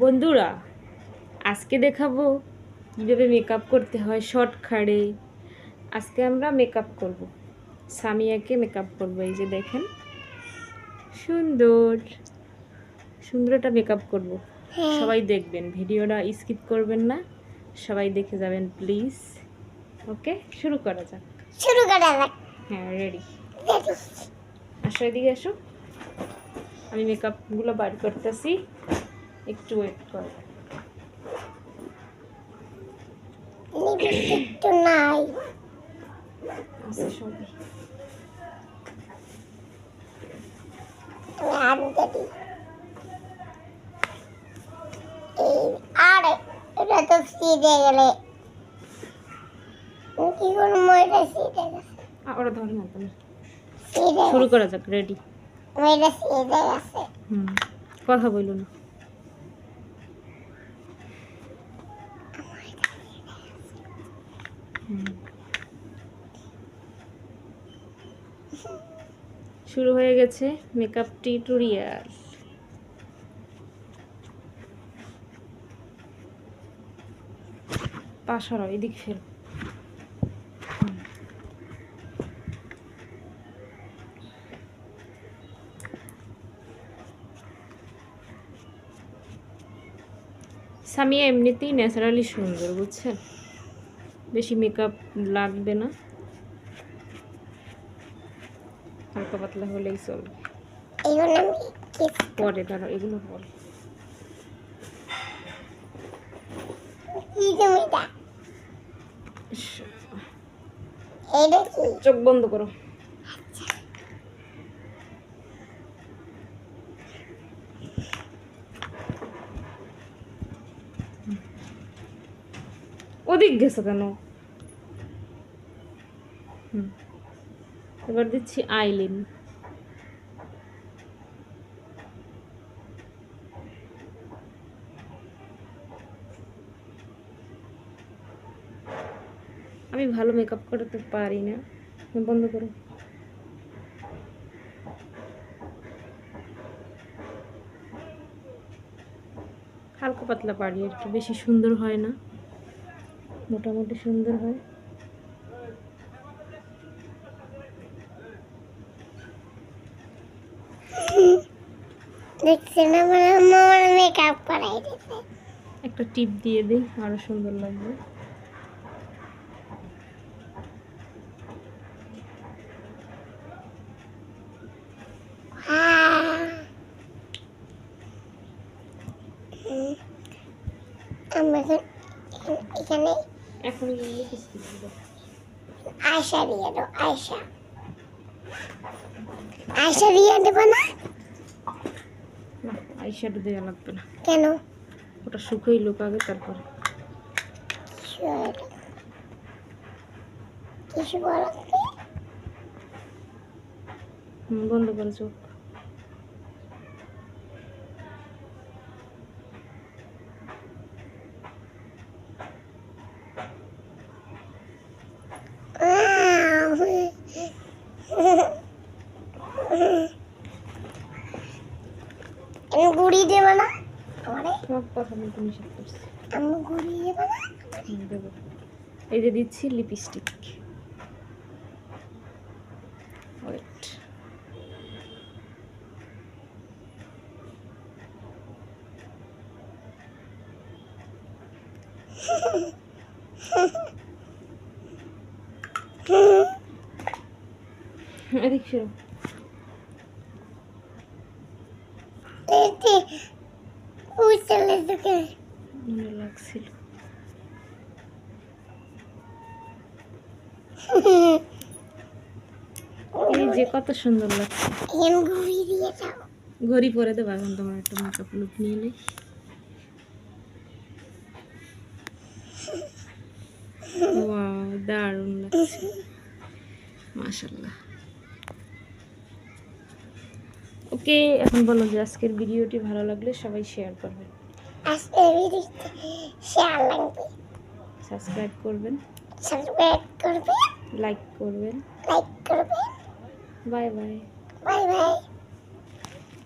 বন্ধুরা, আজকে দেখাবো কীভাবে মেকআপ করতে হয় শর্টকাটে। আজকে আমরা মেকআপ করব, সামিয়াকে মেকআপ করব। এই যে দেখেন, সুন্দর সুন্দর একটা মেকআপ করব। সবাই দেখবেন, ভিডিওটা স্কিপ করবেন না, সবাই দেখে যাবেন প্লিজ। ওকে, শুরু করা যাক। হ্যাঁ, রেডি। আসো, এদিকে আসো, আমি মেকআপগুলো বার করতেছি, একটু ওয়েট করো। লিপস্টিক নাই আচ্ছা, সবই আর এটা তো সিধে গেলে কি করবো? এটা সিধে গেছে। ওরা ধরে না তুমি। সিধে শুরু করা যাক, রেডি। এটা সিধে গেছে। কথা বললো না। শুরু হয়ে গেছে মেকআপ টিউটোরিয়াল। পাশারও এদিক ফের। সামিয়া এমনিতেই ন্যাচারালি সুন্দর, বুঝছেন? বেশি মেকআপ লাগবে না, হালকা পাতলা হলেই চলবে। পরে ধরো, এগুলো পরে। চোখ বন্ধ করো। ওদিক গেছো কেন? এবার দিচ্ছি আইলিন। আমি ভালো মেকআপ করতে পারি না, বন্ধ করো। হালকা পাতলা পারি, একটু বেশি সুন্দর হয় না, মোটামুটি সুন্দর হয়। দেখছেন আমার মেকআপ করাই দিতে। একটা টিপ দিয়ে দিই, আরো সুন্দর লাগবে। এখানে এখন লিপস্টিক দিব। আয়শা দিয়ে দাও। আয়শা দিয়ে দেবো না? না, আইশ্যাডো দেওয়া লাগবে না। কেন? ওটা শুকোই লোক আগে, তারপরে। কিছু বলো? বন্ধ করে চোখ। গুড়ি দেবো না? সব কথা বলতে নিষেধ করছি। আমি গুড়ি দেবো না? দেবো। এই যে দিচ্ছি লিপস্টিক। ওয়েট। এদিক ফিরো। মনে লাগছিল। এই যে কত সুন্দর লাগছে। ঘড়ি পরে দেবো। এখন তোমার একটা মেকআপ লুক নিয়ে নেই। ওয়াও, দারুণ লাগছে, মাশাআল্লাহ। ওকে, এখন বলো যে আজকের ভিডিওটি ভালো লাগলে সবাই শেয়ার করবেন, সাবস্ক্রাইব করবেন, লাইক করবেন। Bye bye.